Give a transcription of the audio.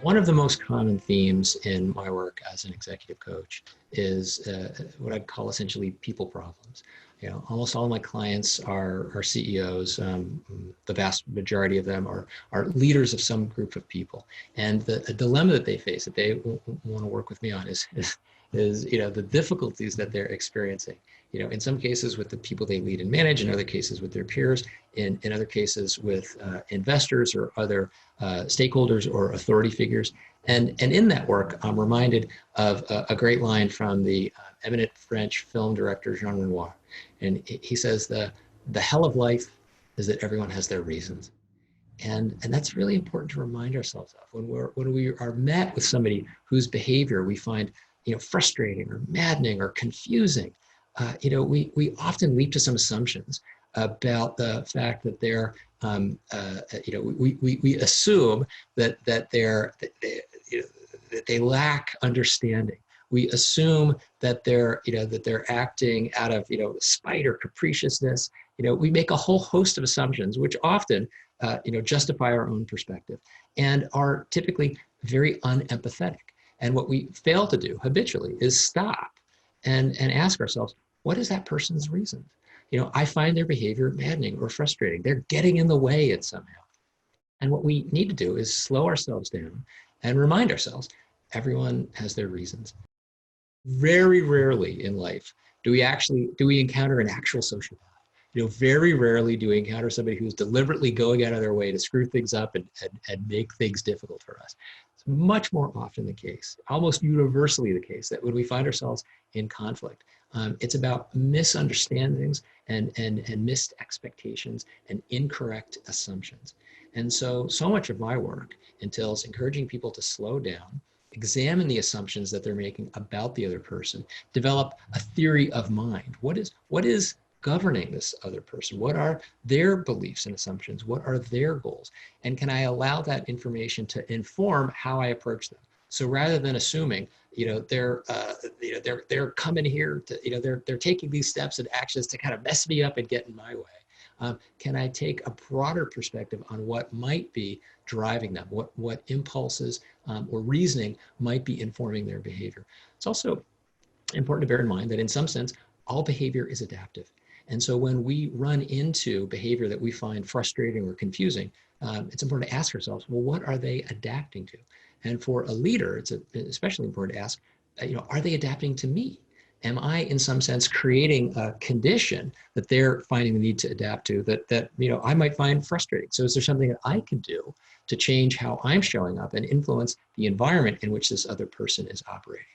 One of the most common themes in my work as an executive coach is what I'd call essentially people problems. You know, almost all of my clients are CEOs. The vast majority of them are leaders of some group of people. And the dilemma that they face, that they want to work with me on is the difficulties that they're experiencing. You know, in some cases with the people they lead and manage, in other cases with their peers, in other cases with investors or other stakeholders or authority figures. And in that work, I'm reminded of a great line from the eminent French film director Jean Renoir. And he says, the hell of life is that everyone has their reasons. And that's really important to remind ourselves of when we are met with somebody whose behavior we find frustrating or maddening or confusing. We often leap to some assumptions about the fact that they're, we assume that they lack understanding. We assume that they're acting out of spite or capriciousness. We make a whole host of assumptions, which often justify our own perspective and are typically very unempathetic. And what we fail to do habitually is stop and ask ourselves, what is that person's reason? I find their behavior maddening or frustrating. They're getting in the way in somehow. And what we need to do is slow ourselves down and remind ourselves, everyone has their reasons. Very rarely in life do we encounter an actual sociopath. Very rarely do we encounter somebody who's deliberately going out of their way to screw things up and make things difficult for us. It's much more often the case, almost universally the case, that when we find ourselves in conflict, it's about misunderstandings and missed expectations and incorrect assumptions. And so much of my work entails encouraging people to slow down, examine the assumptions that they're making about the other person, develop a theory of mind. What is governing this other person? What are their beliefs and assumptions? What are their goals? And can I allow that information to inform how I approach them? So rather than assuming, they're coming here to, they're taking these steps and actions to kind of mess me up and get in my way. Can I take a broader perspective on what might be driving them, what impulses or reasoning might be informing their behavior? It's also important to bear in mind that in some sense, all behavior is adaptive. And so when we run into behavior that we find frustrating or confusing, it's important to ask ourselves, well, what are they adapting to? And for a leader, it's especially important to ask, are they adapting to me? Am I, in some sense, creating a condition that they're finding the need to adapt to that I might find frustrating? So is there something that I can do to change how I'm showing up and influence the environment in which this other person is operating?